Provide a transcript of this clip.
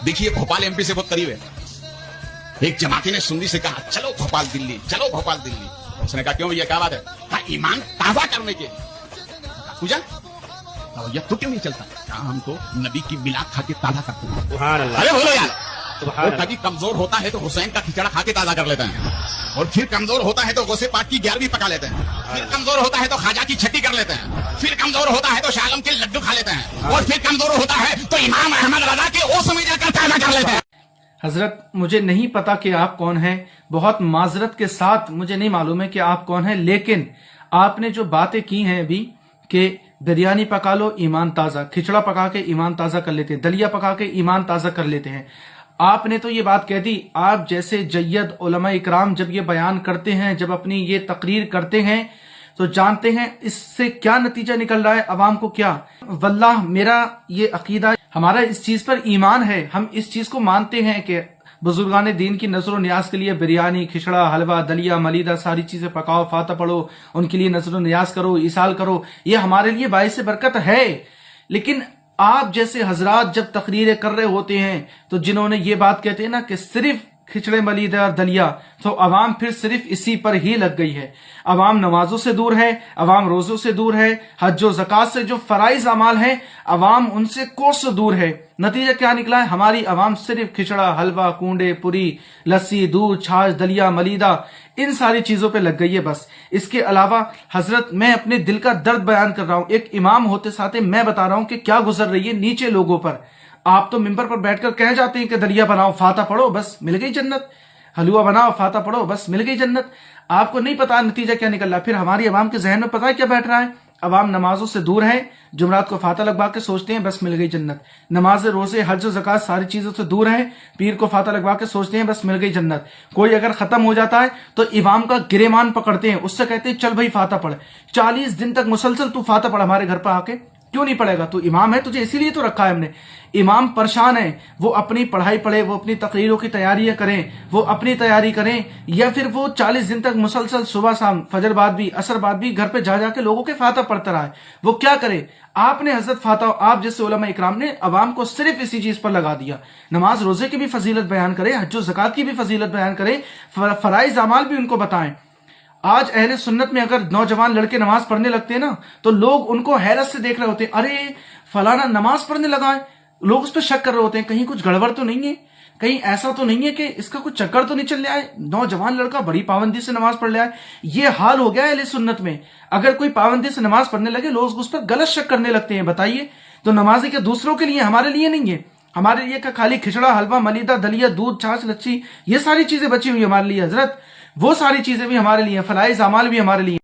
देखिए भोपाल एमपी से बहुत करीब है। एक जमाती ने सुन्नी से कहा चलो भोपाल दिल्ली, चलो भोपाल दिल्ली। उसने कहा क्यों भैया क्या बात है? कहा ईमान ताजा करने के लिए। पूजा भैया तू क्यों नहीं चलता? कहा हम तो नबी की मिलाद खा के ताजा करते हैं। सुभान अल्लाह, अरे बोलो यार, सुभान वो अल्लाह। कभी कमजोर होता है तो हुसैन का खिचड़ा खा के ताजा कर लेते हैं, और फिर कमजोर होता है तो गौसे पाक की 11वीं पका लेते हैं, फिर कमजोर होता है तो खाजा की छठी कर लेते हैं, फिर कमजोर होता है तो शाह आलम के लड्डू खा लेते हैं, और फिर कमजोर होता है तो इमाम अहमद रजा के ओस में जाकर ताजा कर लेते हैं। हजरत, मुझे नहीं पता कि आप कौन हैं, बहुत माजरत के साथ मुझे नहीं मालूम है कि आप कौन हैं, लेकिन आपने जो बातें की हैं अभी कि बिरयानी पका लो ईमान ताज़ा, खिचड़ा पका के ईमान ताज़ा कर लेते हैं, दलिया पका के ईमान ताज़ा कर लेते हैं, आपने तो ये बात कह दी। आप जैसे जय्यद उलमा इकराम जब ये बयान करते हैं, जब अपनी ये तकरीर करते हैं, तो जानते हैं इससे क्या नतीजा निकल रहा है अवाम को। क्या वल्लाह मेरा ये अकीदा, हमारा इस चीज पर ईमान है, हम इस चीज को मानते हैं कि बुजुर्गान दीन की नजर न्याज के लिए बिरयानी, खिचड़ा, हलवा, दलिया, मलीदा सारी चीजें पकाओ, फातह पढ़ो, उनके लिए नजर न्याज करो, इसाल करो, ये हमारे लिए बाइस बरकत है। लेकिन आप जैसे हजरात जब तकरीरें कर रहे होते हैं तो जिन्होंने ये बात कहते हैं ना कि सिर्फ खिचड़े, मलीदा और दलिया, तो अवाम फिर सिर्फ इसी पर ही लग गई है। अवाम नमाजों से दूर है, अवाम रोजों से दूर है, हज और ज़कात से जो फराइज अमाल है अवाम उनसे कोसों दूर है। नतीजा क्या निकला है? हमारी अवाम सिर्फ खिचड़ा, हलवा, कूंडे, पूरी, लस्सी, दूध, छाछ, दलिया, मलीदा, इन सारी चीजों पे लग गई है बस। इसके अलावा हजरत मैं अपने दिल का दर्द बयान कर रहा हूं, एक इमाम होते साथे मैं बता रहा हूं कि क्या गुजर रही है नीचे लोगों पर। आप तो मिंबर पर बैठकर कह जाते हैं कि दलिया बनाओ, फातह पढ़ो, बस मिल गई जन्नत, हलवा बनाओ, फातह पढ़ो, बस मिल गई जन्नत। आपको नहीं पता नतीजा क्या निकल रहा है। फिर हमारी अवाम के जहन में पता है क्या बैठ रहा है? अवाम नमाजों से दूर है, जुमरात को फातह लगवा के सोचते हैं बस मिल गई जन्नत, नमाज, रोजे, हज, ज़कात सारी चीजों से दूर है, पीर को फातह लगवा के सोचते हैं बस मिल गई जन्नत। कोई अगर खत्म हो जाता है तो इमाम का गिरेमान पकड़ते हैं, उससे कहते हैं चल भाई फातह पढ़, 40 दिन तक मुसलसल तू फातह पढ़ हमारे घर पर आके। क्यों नहीं पढ़ेगा? तू इमाम है, तुझे इसीलिए तो रखा है हमने। इमाम परेशान है, वो अपनी पढ़ाई पढ़े, वो अपनी तकरीरों की तैयारियां करें, वो अपनी तैयारी करें, या फिर वो 40 दिन तक मुसलसल सुबह शाम, फजर बाद भी, असर बाद भी घर पे जा जाके लोगों के फातह पढ़ता रहा है। वो क्या करे? आपने हजरत फातह, आप जैसे उलमा इकराम ने अवाम को सिर्फ इसी चीज पर लगा दिया। नमाज रोजे की भी फजीलत बयान करें, हज ज़कात की भी फजीलत बयान करें, फराइज अमाल भी उनको बताएं। आज अहले सुन्नत में अगर नौजवान लड़के नमाज पढ़ने लगते हैं ना तो लोग उनको हैरत से देख रहे होते हैं, अरे फलाना नमाज पढ़ने लगा है। लोग उस पर शक कर रहे होते हैं, कहीं कुछ गड़बड़ तो नहीं है, कहीं ऐसा तो नहीं है कि इसका कुछ चक्कर तो नहीं चल रहा है, नौजवान लड़का बड़ी पाबंदी से नमाज पढ़ रहा है। ये हाल हो गया है अहले सुन्नत में। अगर कोई पाबंदी से नमाज पढ़ने लगे लोग उस पर गलत शक करने लगते हैं। बताइए, तो नमाजी के दूसरों के लिए, हमारे लिए नहीं है। हमारे लिए क्या खाली खिचड़ा, हलवा, मलीदा, दलिया, दूध, छाछ, लच्छी, ये सारी चीजें बची हुई हमारे लिए हजरत। वो सारी चीजें भी हमारे लिए, फलाइज अमाल भी हमारे लिए।